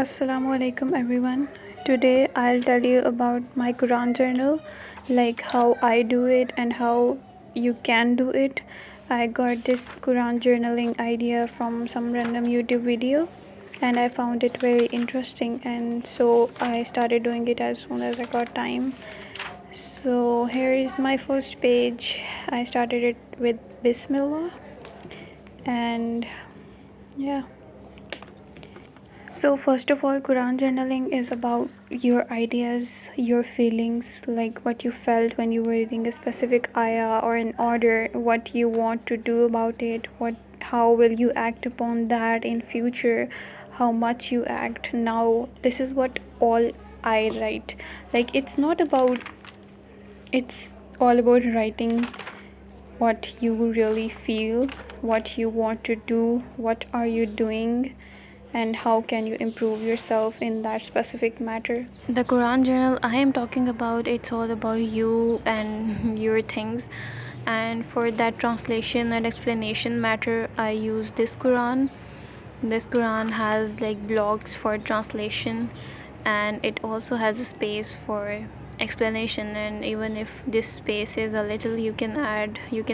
Assalamu alaikum everyone. Today I'll tell you about my Quran journal, like how I do it and how you can do it. I got this Quran journaling idea from some random YouTube video and I found it very interesting, and so I started doing it as soon as I got time. So here is my first page. I started it with Bismillah, and yeah. So, first of all, Quran journaling is about your ideas, your feelings, like what you felt when you were reading a specific ayah or an order, what you want to do about it, how will you act upon that in future, how much you act now. This is what all I write. Like it's all about writing what you really feel, what you want to do, what are you doing, and how can you improve yourself in that specific matter. The Quran journal I am talking about, it's all about you and your things. And for that translation and explanation matter, I use this Quran. This Quran has like blogs for translation, and it also has a space for explanation. And even if this space is a little, you can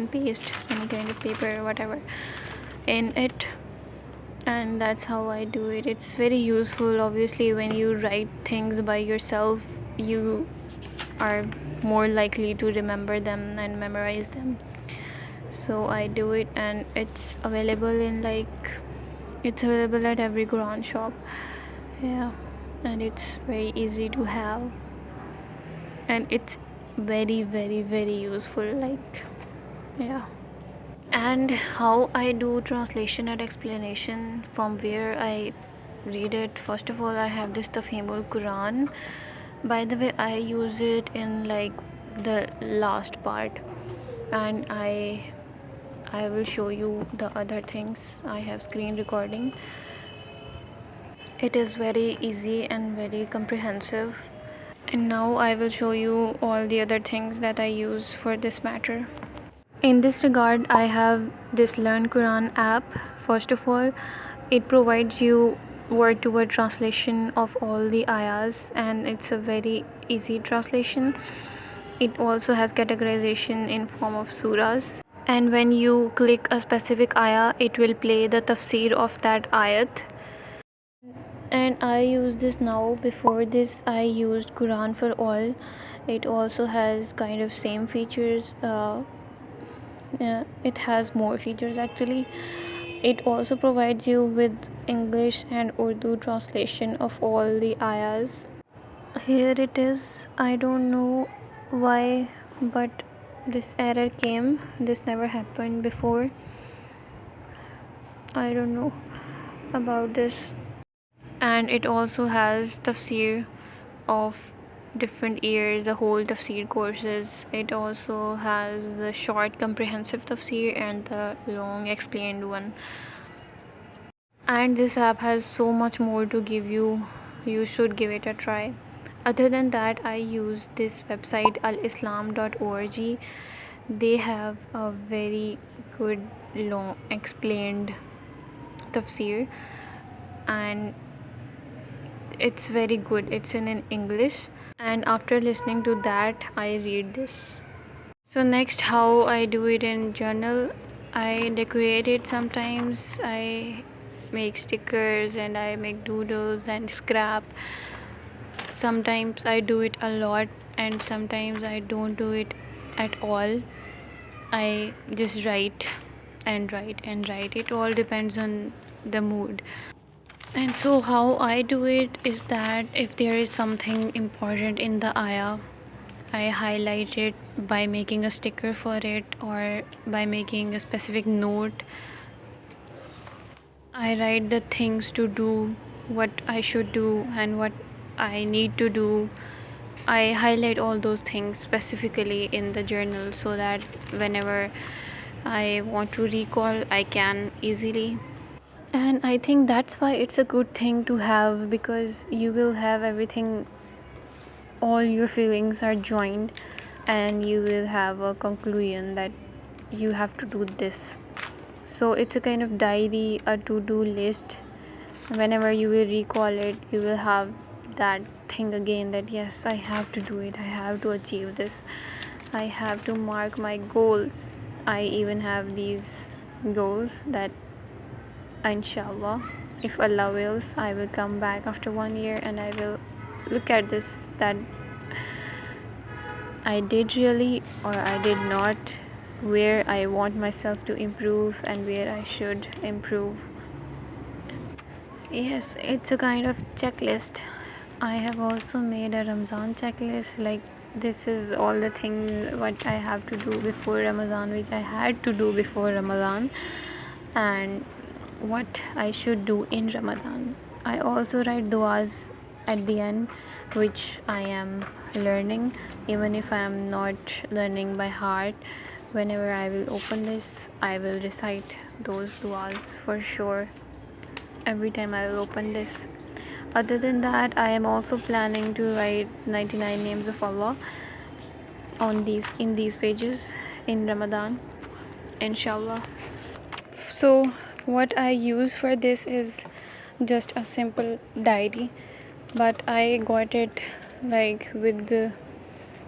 paste any kind of paper or whatever in it, and that's how I do it. It's very useful. Obviously, when you write things by yourself, you are more likely to remember them and memorize them. So I do it, and it's available at every Quran shop. Yeah, and it's very easy to have, and it's very very very useful. Like, yeah. And how I do translation and explanation, from where I read it. First of all, I have this Tafhimul Quran. By the way, I use it in like the last part, and I will show you the other things. I have screen recording. It is very easy and very comprehensive. And now I will show you all the other things that I use for this matter. In this regard, I have this Learn Quran app. First of all, it provides you word to word translation of all the ayahs, and it's a very easy translation. It also has categorization in form of surahs, and when you click a specific ayah, it will play the tafsir of that ayat. And I use this now. Before this, I used Quran for All. It also has kind of same features. It has more features actually. It also provides you with English and Urdu translation of all the ayahs. Here it is. I don't know why, but this error came. This never happened before. I don't know about this. And it also has tafsir of different years, the whole tafsir courses. It also has the short comprehensive tafsir and the long explained one. And this app has so much more to give you. You should give it a try. Other than that, I use this website alislam.org. They have a very good long explained tafsir, and it's very good. It's in English, and after listening to that, I read this. So next, how I do it in journal, I decorate it. Sometimes I make stickers and I make doodles and scrap. Sometimes I do it a lot, and sometimes I don't do it at all. I just write and write and write. It all depends on the mood. And so how I do it is that if there is something important in the ayah, I highlight it by making a sticker for it or by making a specific note. I write the things to do, what I should do and what I need to do. I highlight all those things specifically in the journal so that whenever I want to recall, I can easily. And I think that's why it's a good thing to have, because you will have everything, all your feelings are joined, and you will have a conclusion that you have to do this. So it's a kind of diary, a to-do list whenever you will recall it, you will have that thing again, that yes, I have to do it, I have to achieve this, I have to mark my goals. I even have these goals that inshallah, if Allah wills, I will come back after 1 year and I will look at this, that I did really or I did not, where I want myself to improve and where I should improve. Yes, it's a kind of checklist. I have also made a Ramzan checklist, like this is all the things what I have to do before Ramadan, which I had to do before Ramadan, and what I should do in Ramadan. I also write duas at the end, which I am learning, even if I am not learning by heart. Whenever I will open this, I will recite those duas for sure every time I will open this. Other than that, I am also planning to write 99 names of Allah in these pages in Ramadan, inshallah. So what I use for this is just a simple diary, but I got it like with the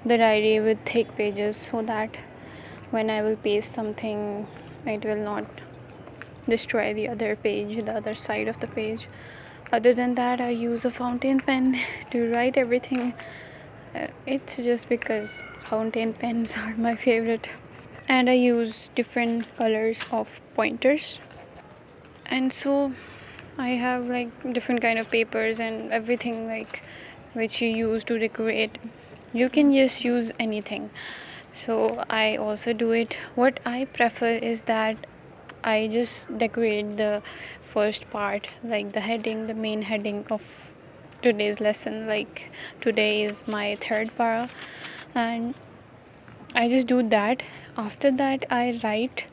diary with thick pages, so that when I will paste something, it will not destroy the other page, the other side of the page. Other than that, I use a fountain pen to write everything. It's just because fountain pens are my favorite, and I use different colors of pointers. And so I have like different kind of papers and everything, like which you use to decorate. You can just use anything. So I also do it. What I prefer is that I just decorate the first part, like the heading, the main heading of today's lesson. Like today is my third para, and I just do that. After that, I write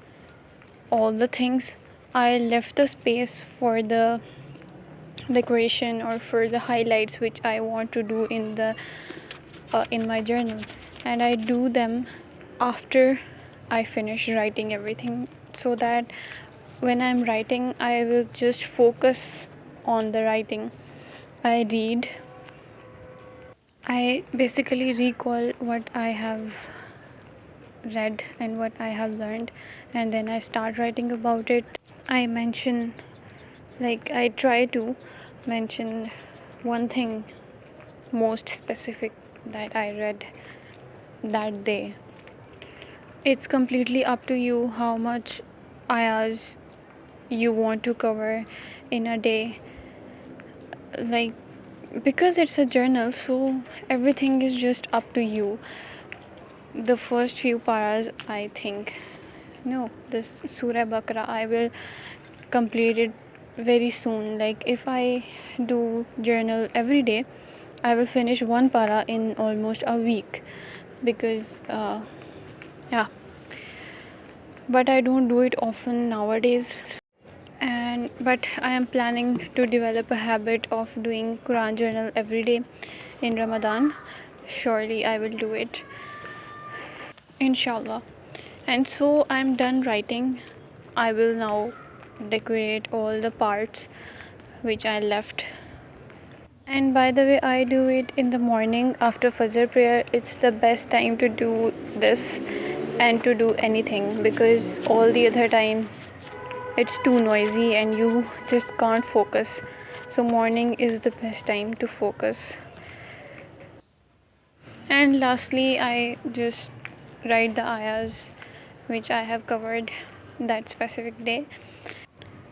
all the things. I left the space for the decoration or for the highlights which I want to do in my journal, and I do them after I finish writing everything, so that when I'm writing, I will just focus on the writing. I read. I basically recall what I have read and what I have learned, and then I start writing about it. I mention, like, I try to mention one thing most specific that I read that day. It's completely up to you how much ayahs you want to cover in a day, like, because it's a journal, so everything is just up to you. The first few paras, I think, no, this Surah Baqarah, I will complete it very soon. Like if I do journal every day, I will finish one para in almost a week, because yeah, but I don't do it often nowadays. But I am planning to develop a habit of doing Quran journal every day in Ramadan. Surely I will do it, inshallah. And so I'm done writing. I will now decorate all the parts which I left. And by the way, I do it in the morning after Fajr prayer. It's the best time to do this and to do anything, because all the other time it's too noisy and you just can't focus. So morning is the best time to focus. And lastly, I just write the ayahs which I have covered that specific day.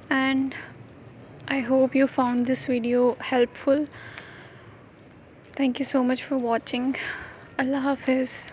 And I hope you found this video helpful. Thank you so much for watching. Allah Hafiz.